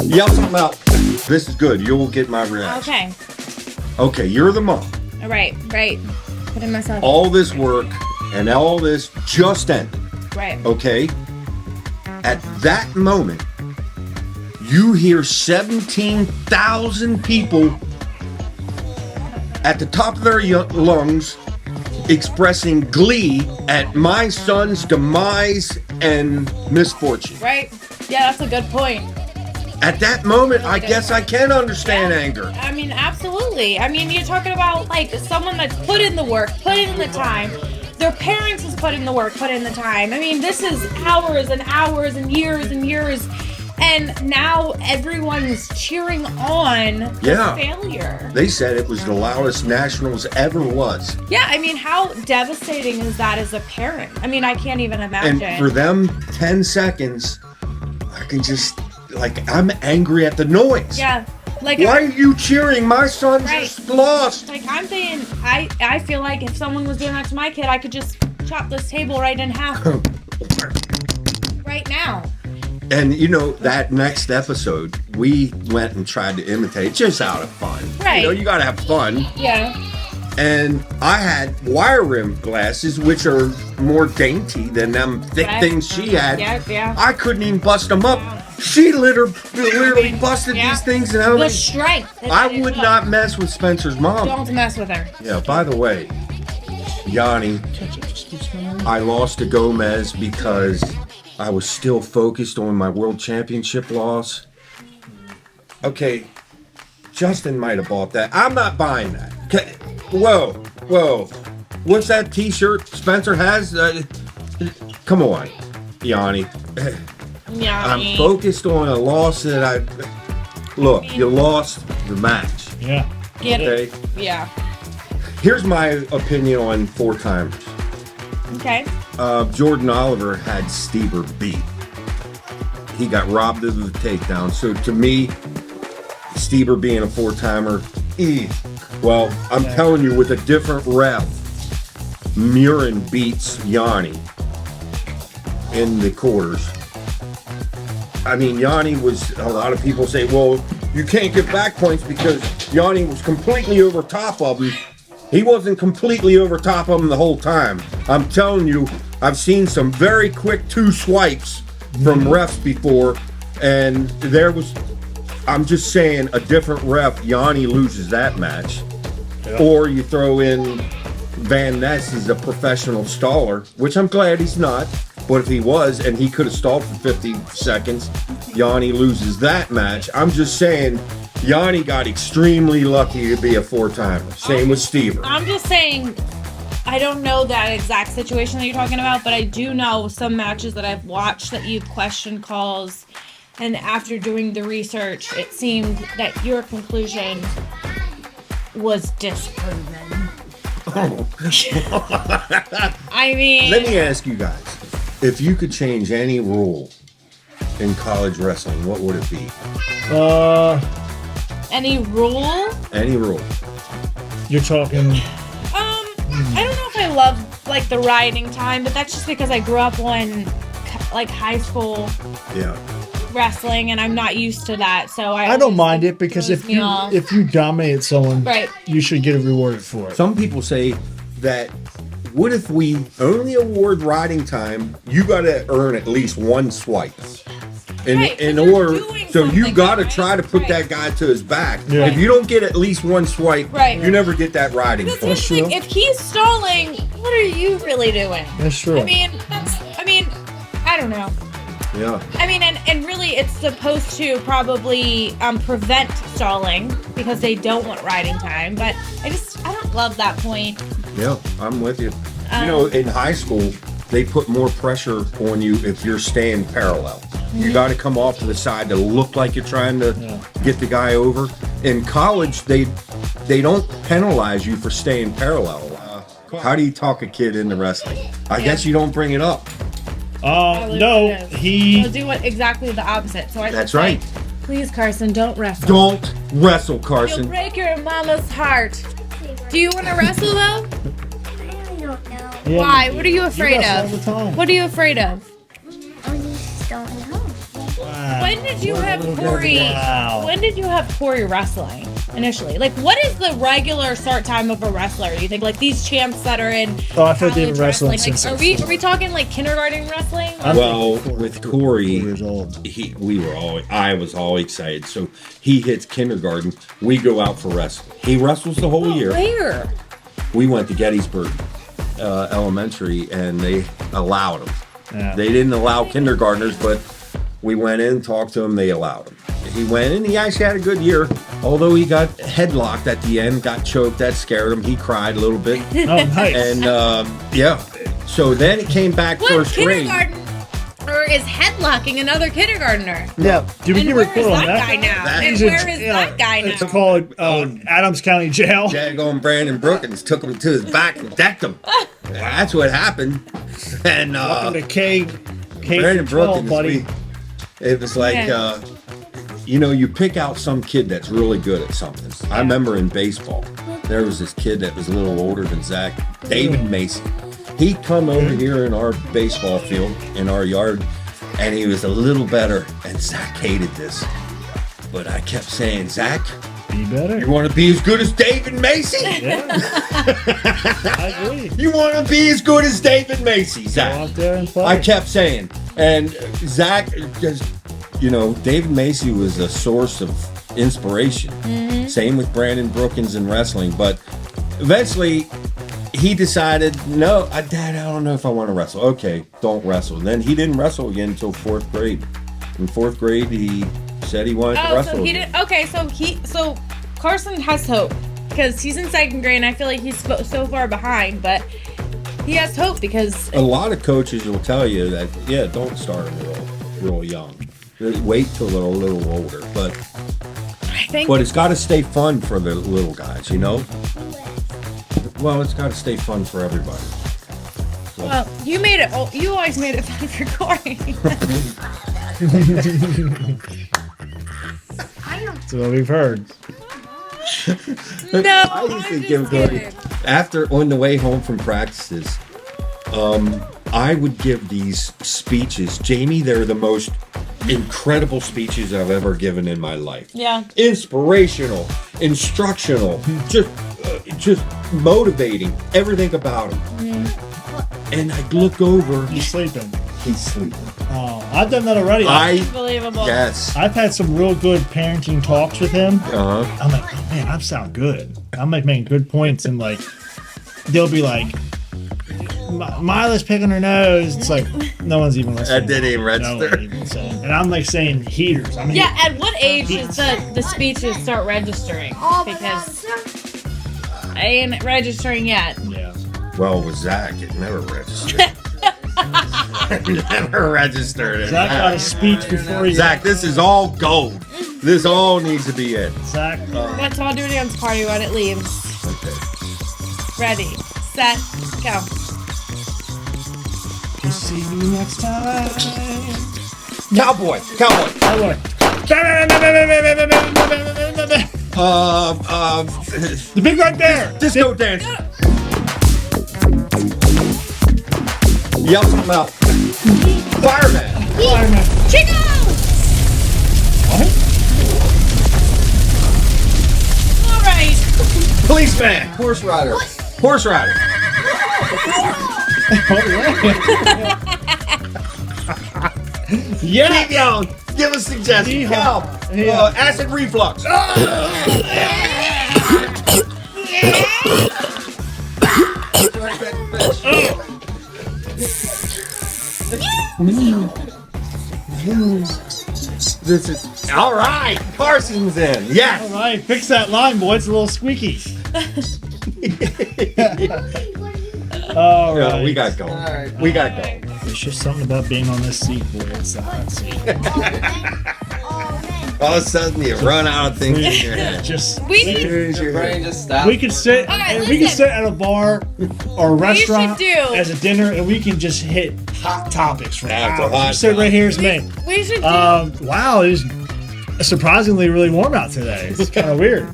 Yell something out. This is good. You'll get my reaction. Okay. Okay, you're the mom. All right. Putting myself. All this work and all this just ended. Right. Okay? At that moment, you hear 17,000 people at the top of their lungs expressing glee at my son's demise and misfortune. Right. Yeah, that's a good point. At that moment, I guess I can understand anger. I mean, absolutely. I mean, you're talking about like someone that's put in the work, put in the time. Their parents has put in the work, put in the time. I mean, this is hours and hours and years and years. And now everyone's cheering on the failure. They said it was the loudest Nationals ever was. Yeah, I mean, how devastating is that as a parent? I mean, I can't even imagine. And for them 10 seconds, I can just, like, I'm angry at the noise. Yeah. Like, why are you cheering? My son's just lost. Like, I'm saying, I feel like if someone was doing that to my kid, I could just chop this table right in half. Right now. And, you know, that next episode, we went and tried to imitate just out of fun. Right. You know, you got to have fun. Yeah. And I had wire rim glasses, which are more dainty than them thick things she had. Yeah. I couldn't even bust them up. She literally busted these things. And the strength. I would not mess with Spencer's mom. Don't mess with her. Yeah, by the way, Yanni, I lost to Gomez because I was still focused on my world championship loss. Okay, Justin might have bought that. I'm not buying that. Okay. Whoa. What's that t-shirt Spencer has? Come on, Yanni. I'm focused on a loss that Look, you lost the match. Yeah. Get it. Yeah. Here's my opinion on four-timers. Okay. Jordan Oliver had Stieber beat. He got robbed of the takedown. So to me, Stieber being a four-timer, well, I'm telling you, with a different ref, Murin beats Yanni in the quarters. I mean, Yanni was, a lot of people say, well, you can't get back points because Yanni was completely over top of him. He wasn't completely over top of him the whole time. I'm telling you, I've seen some very quick two swipes from refs before, and I'm just saying, a different ref, Yanni loses that match. Yeah. Or you throw in Van Ness as a professional staller, which I'm glad he's not. But if he was, and he could have stalled for 50 seconds, Yanni loses that match. I'm just saying, Yanni got extremely lucky to be a four-timer. Same with Stieber. I'm just saying, I don't know that exact situation that you're talking about, but I do know some matches that I've watched that you've questioned calls, and after doing the research, it seemed that your conclusion was disproven. I mean... Let me ask you guys, if you could change any rule in college wrestling, what would it be? Any rule? Any rule. You're talking... I don't know if I love, like, the riding time, but that's just because I grew up on, like, high school wrestling, and I'm not used to that, so I don't mind it, because if you dominate someone, you should get rewarded for it. Some people say that, what if we only award riding time, you got to earn at least one swipe. In order, so you got to try to put that guy to his back. Yeah. If you don't get at least one swipe, you never get that riding point. That's true. If he's stalling, what are you really doing? That's true. I mean, I don't know. Yeah. I mean, and really, it's supposed to probably prevent stalling because they don't want riding time. But I don't love that point. Yeah, I'm with you. You know, in high school, they put more pressure on you if you're staying parallel. You got to come off to the side to look like you're trying to get the guy over. In college, they don't penalize you for staying parallel. How do you talk a kid into wrestling? I guess you don't bring it up. No, He'll do exactly the opposite. So That's right. Please, Carson, don't wrestle. Don't wrestle, Carson. You'll break your mama's heart. Do you want to wrestle, though? I really don't know. Yeah, why? What are you afraid of? all the time. What are you afraid of? I just don't know. Wow. When did you have Wow. Corey? Wow. When did you have Corey wrestling initially? Like, what is the regular start time of a wrestler? You think like these champs that are in? Oh, I thought they've been college wrestling Like, since are we talking like kindergarten wrestling? Well, with Corey, 4 years old. I was all excited. So he hits kindergarten. We go out for wrestling. He wrestles the whole year. Where? We went to Gettysburg Elementary, and they allowed him. Yeah. They didn't allow kindergartners, but we went in, talked to him. They allowed him. He went in. He actually had a good year, although he got headlocked at the end, got choked. That scared him. He cried a little bit. Oh, nice. And yeah, so then it came back What first grade. kindergarten? Or is headlocking another kindergartner? Yeah. Did we And get where is report on that guy that? now? And He's where is that guy It's now? called Adams County Jail. Jago and Brandon Brookins took him to his back and decked him. That's what happened. And Welcome to K Brandon 12, Brookins, buddy. it was like, Yeah. you pick out some kid that's really good at something. I remember in baseball, there was this kid that was a little older than Zach, David Macy. He'd come over here in our baseball field, in our yard, and he was a little better, and Zach hated this. But I kept saying, Zach, Be better. you want to be as good as David Macy? Yeah. I agree. You want to be as good as David Macy, Go Zach? out there and play. I kept saying, and Zach, just, David Macy was a source of inspiration. Same with Brandon Brookins in wrestling, but eventually he decided, no, Dad, I don't know if I want to wrestle. Okay, don't wrestle. Then he didn't wrestle again until 4th grade. In 4th grade, he said he wanted to Oh, wrestle so he again. did. Okay, so Carson has hope because he's in 2nd grade, and I feel like he's so far behind, but he has hope because A lot of coaches will tell you that, yeah, don't start him real young. Wait till they're a little older, but I think. it's got to stay fun for the little guys, Well, it's got to stay fun for everybody. Well, you made it. You always made it fun for Corey. That's what we've heard. No, I used to I'm give just Cody, kidding. after on the way home from practices, I would give these speeches. Jamie, they're the most incredible speeches I've ever given in my life. Yeah. Inspirational, instructional, just motivating, everything about him. And I'd look over, He's sleeping. he's sleeping. Oh, I've done that already. Unbelievable. Yes. I've had some real good parenting talks with him. Uh-huh. I'm like, oh, man, I sound good. I'm like making good points, and like, they'll be like, Mila's picking her nose. It's like, no one's even listening. That didn't even No register. one even saying. And I'm like saying heaters. I mean, Yeah. At what age does the speeches start registering? Because I ain't registering yet. Yeah. Well, with Zach, it never registered. It never registered. Zach got a speech before he. Zach, this is all gold. This all needs to be it. Zach. That's all do dance party when it leaves. Okay. Ready, set, go. We'll see you next time. Cowboy. Oh, boy. The big red bear. Disco dancer. Yell something out. Fireman. Fireman. Chico! What? All right. Policeman. Horse rider. Horse rider. Yeah. Keep yelling. Give us suggestions. Yeehaw. Help. Yeah. Acid reflux. This is all right. Carson's in. All Yes. right, fix that line, boy. It's a little squeaky. All right. Yeah, we got going. We got going. There's just something about being on this seat, boy. It's the hot seat. All of a sudden, you run out of things in your head. Just We need. Here's your Brain head. just stopped. we could sit. Okay, We could listen. sit at a bar or a restaurant do- as a dinner, and we can just hit hot topics for That's a hours. hot You sit right here as me. We should do. Wow, it's surprisingly really warm out today. It's kind of weird.